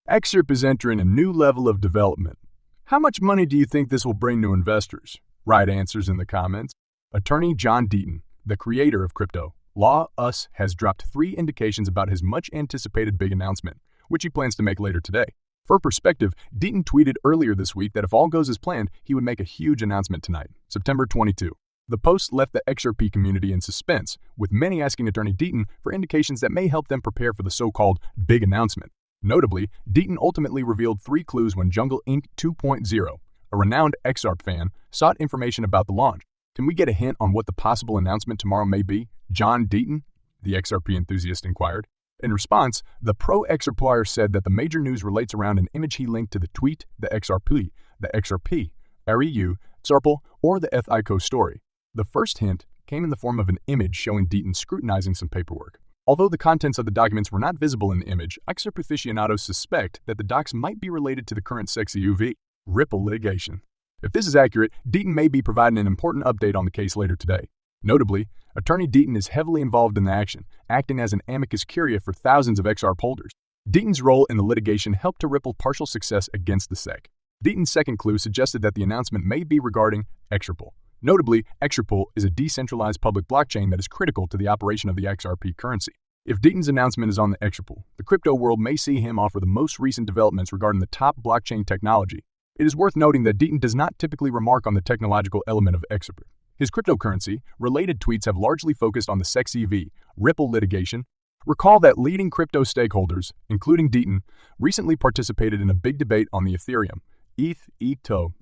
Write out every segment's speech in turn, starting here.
XRP is entering a new level of development. How much money do you think this will bring to investors? Write answers in the comments. Attorney John Deaton, the creator of crypto, Law Us, has dropped 3 indications about his much-anticipated big announcement, which he plans to make later today. For perspective, Deaton tweeted earlier this week that if all goes as planned, he would make a huge announcement tonight, September 22. The post left the XRP community in suspense, with many asking Attorney Deaton for indications that may help them prepare for the so-called big announcement. Notably, Deaton ultimately revealed 3 clues when Jungle Inc. 2.0, a renowned XRP fan, sought information about the launch. Can we get a hint on what the possible announcement tomorrow may be? John Deaton, the XRP enthusiast, inquired. In response, the pro-XRPier said that the major news relates around an image he linked to the tweet, the XRP, REU, XRP, or the ETHICO story. The first hint came in the form of an image showing Deaton scrutinizing some paperwork. Although the contents of the documents were not visible in the image, XRP aficionados suspect that the docs might be related to the current sexy UV, Ripple litigation. If this is accurate, Deaton may be providing an important update on the case later today. Notably, Attorney Deaton is heavily involved in the action, acting as an amicus curiae for thousands of XRP holders. Deaton's role in the litigation helped to Ripple partial success against the SEC. Deaton's second clue suggested that the announcement may be regarding XRP. Notably, XRP is a decentralized public blockchain that is critical to the operation of the XRP currency. If Deaton's announcement is on the XRP, the crypto world may see him offer the most recent developments regarding the top blockchain technology. It is worth noting that Deaton does not typically remark on the technological element of XRP. His cryptocurrency-related tweets have largely focused on the SEC Ripple litigation. Recall that leading crypto stakeholders, including Deaton, recently participated in a big debate on the Ethereum, ETH.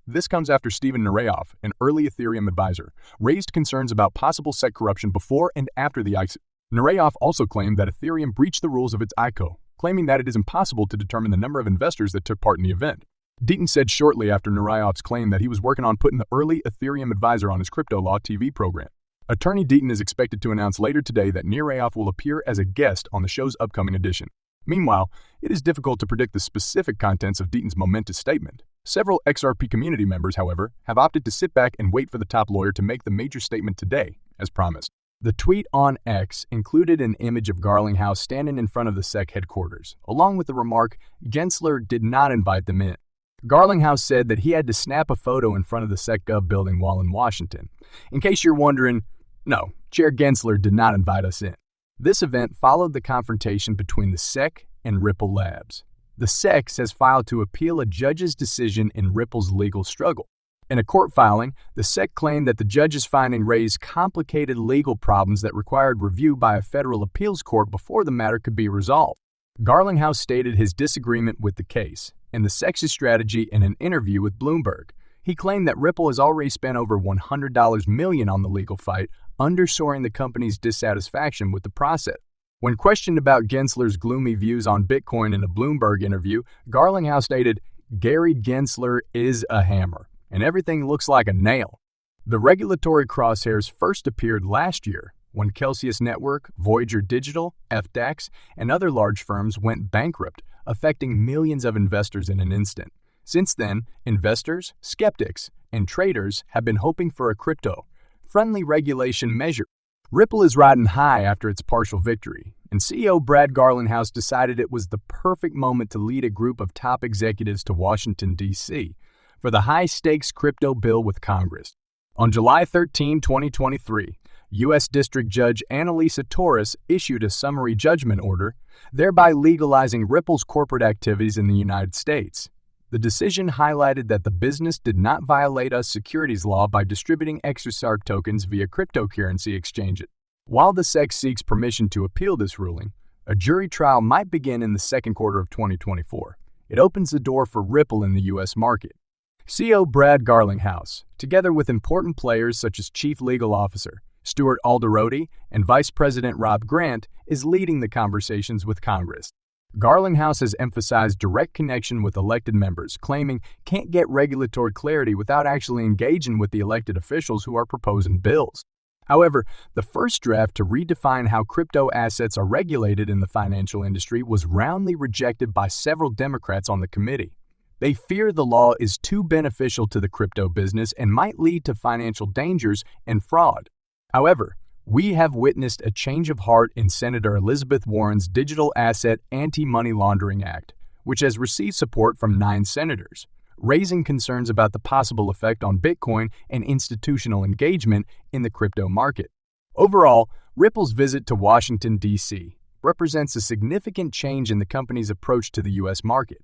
This comes after Steven Nareyoff, an early Ethereum advisor, raised concerns about possible SEC corruption before and after the ICO. Nareyoff also claimed that Ethereum breached the rules of its ICO, claiming that it is impossible to determine the number of investors that took part in the event. Deaton said shortly after Nareyoff's claim that he was working on putting the early Ethereum advisor on his Crypto Law TV program. Attorney Deaton is expected to announce later today that Nareyoff will appear as a guest on the show's upcoming edition. Meanwhile, it is difficult to predict the specific contents of Deaton's momentous statement. Several XRP community members, however, have opted to sit back and wait for the top lawyer to make the major statement today, as promised. The tweet on X included an image of garlinghouse standing in front of the SEC headquarters, along with the remark, Gensler did not invite them in. Garlinghouse said that he had to snap a photo in front of the SecGov building while in Washington. In case you're wondering, no, Chair Gensler did not invite us in. This event followed the confrontation between the SEC and Ripple Labs. The SEC has filed to appeal a judge's decision in Ripple's legal struggle. In a court filing, the SEC claimed that the judge's finding raised complicated legal problems that required review by a federal appeals court before the matter could be resolved. Garlinghouse stated his disagreement with the case and the SEC's strategy in an interview with Bloomberg. He claimed that Ripple has already spent over $100 million on the legal fight, underscoring the company's dissatisfaction with the process. When questioned about Gensler's gloomy views on Bitcoin in a Bloomberg interview, Garlinghouse stated, Gary Gensler is a hammer, and everything looks like a nail. The regulatory crosshairs first appeared last year when Celsius Network, Voyager Digital, FTX, and other large firms went bankrupt, affecting millions of investors in an instant. Since then, investors, skeptics, and traders have been hoping for a crypto-friendly regulation measure. Ripple is riding high after its partial victory, and CEO Brad Garlinghouse decided it was the perfect moment to lead a group of top executives to Washington, D.C. for the high-stakes crypto bill with Congress. On July 13, 2023, U.S. District Judge Annalisa Torres issued a summary judgment order, thereby legalizing Ripple's corporate activities in the United States. The decision highlighted that the business did not violate a securities law by distributing XRP tokens via cryptocurrency exchanges. While the SEC seeks permission to appeal this ruling, a jury trial might begin in the second quarter of 2024. It opens the door for Ripple in the U.S. market. CEO Brad Garlinghouse, together with important players such as Chief Legal Officer Stuart Alderodi and Vice President Rob Grant, is leading the conversations with Congress. Garlinghouse has emphasized direct connection with elected members, claiming can't get regulatory clarity without actually engaging with the elected officials who are proposing bills. However, the first draft to redefine how crypto assets are regulated in the financial industry was roundly rejected by several Democrats on the committee. They fear the law is too beneficial to the crypto business and might lead to financial dangers and fraud. However, we have witnessed a change of heart in Senator Elizabeth Warren's Digital Asset Anti-Money Laundering Act, which has received support from 9 senators, raising concerns about the possible effect on Bitcoin and institutional engagement in the crypto market. Overall, Ripple's visit to Washington, D.C. represents a significant change in the company's approach to the U.S. market.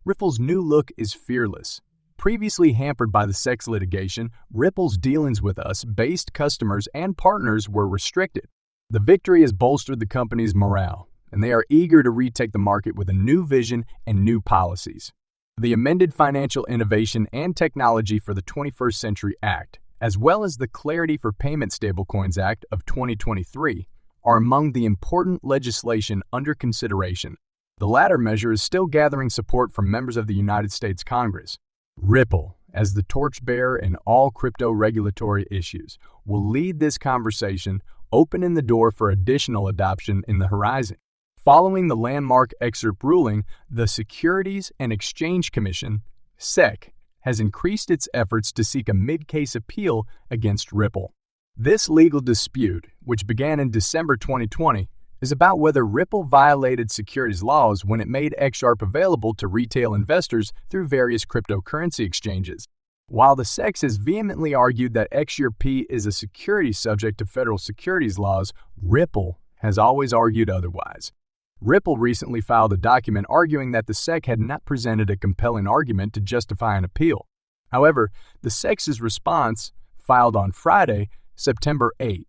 Ripple's new look is fearless. Previously hampered by the SEC litigation, Ripple's dealings with US-based customers and partners were restricted. The victory has bolstered the company's morale, and they are eager to retake the market with a new vision and new policies. The amended Financial Innovation and Technology for the 21st Century Act, as well as the Clarity for Payment Stablecoins Act of 2023, are among the important legislation under consideration. The latter measure is still gathering support from members of the United States Congress. Ripple, as the torchbearer in all crypto regulatory issues, will lead this conversation, opening the door for additional adoption in the horizon. Following the landmark XRP ruling, the Securities and Exchange Commission, SEC, has increased its efforts to seek a mid-case appeal against Ripple. This legal dispute, which began in December 2020, is about whether Ripple violated securities laws when it made XRP available to retail investors through various cryptocurrency exchanges. While the SEC has vehemently argued that XRP is a security subject to federal securities laws, Ripple has always argued otherwise. Ripple recently filed a document arguing that the SEC had not presented a compelling argument to justify an appeal. However, the SEC's response, filed on Friday, September 8,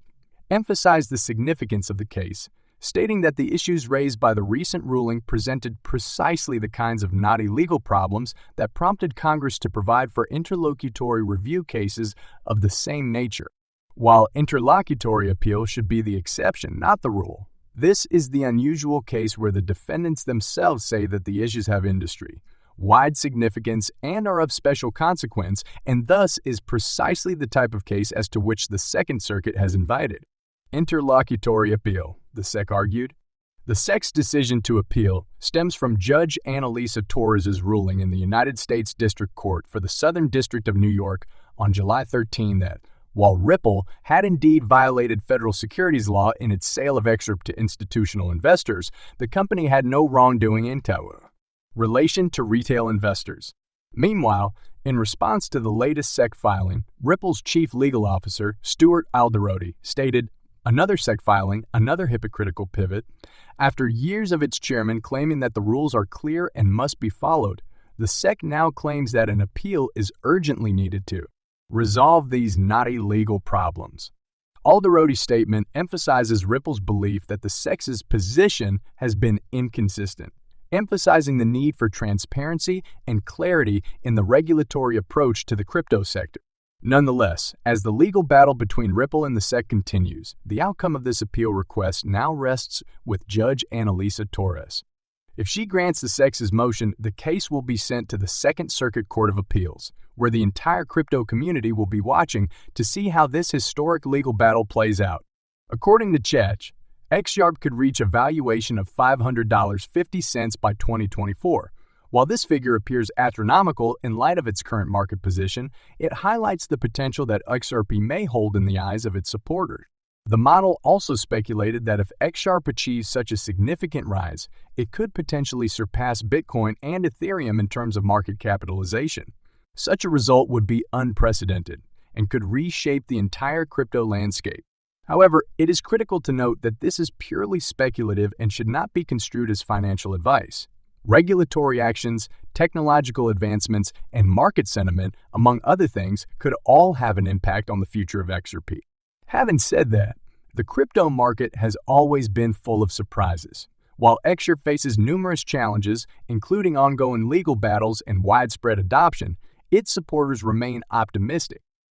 emphasized the significance of the case, stating that the issues raised by the recent ruling presented precisely the kinds of knotty legal problems that prompted Congress to provide for interlocutory review cases of the same nature. While interlocutory appeal should be the exception, not the rule, this is the unusual case where the defendants themselves say that the issues have industry-wide significance and are of special consequence, and thus is precisely the type of case as to which the Second Circuit has invited. Interlocutory appeal, the SEC argued. The SEC's decision to appeal stems from Judge Annalisa Torres's ruling in the United States District Court for the Southern District of New York on July 13 that, while Ripple had indeed violated federal securities law in its sale of XRP to institutional investors, the company had no wrongdoing in relation to retail investors. Meanwhile, in response to the latest SEC filing, Ripple's chief legal officer, Stuart Alderoty, stated, "Another SEC filing, another hypocritical pivot. After years of its chairman claiming that the rules are clear and must be followed, the SEC now claims that an appeal is urgently needed to resolve these knotty legal problems." Alderoty's statement emphasizes Ripple's belief that the SEC's position has been inconsistent, emphasizing the need for transparency and clarity in the regulatory approach to the crypto sector. Nonetheless, as the legal battle between Ripple and the SEC continues, the outcome of this appeal request now rests with Judge Annalisa Torres. If she grants the SEC's motion, the case will be sent to the Second Circuit Court of Appeals, where the entire crypto community will be watching to see how this historic legal battle plays out. According to Chech, XRP could reach a valuation of $500.50 by 2024. While this figure appears astronomical in light of its current market position, it highlights the potential that XRP may hold in the eyes of its supporters. The model also speculated that if XRP achieves such a significant rise, it could potentially surpass Bitcoin and Ethereum in terms of market capitalization. Such a result would be unprecedented and could reshape the entire crypto landscape. However, it is critical to note that this is purely speculative and should not be construed as financial advice. Regulatory actions, technological advancements, and market sentiment, among other things, could all have an impact on the future of XRP. Having said that, the crypto market has always been full of surprises. While XRP faces numerous challenges, including ongoing legal battles and widespread adoption, its supporters remain optimistic.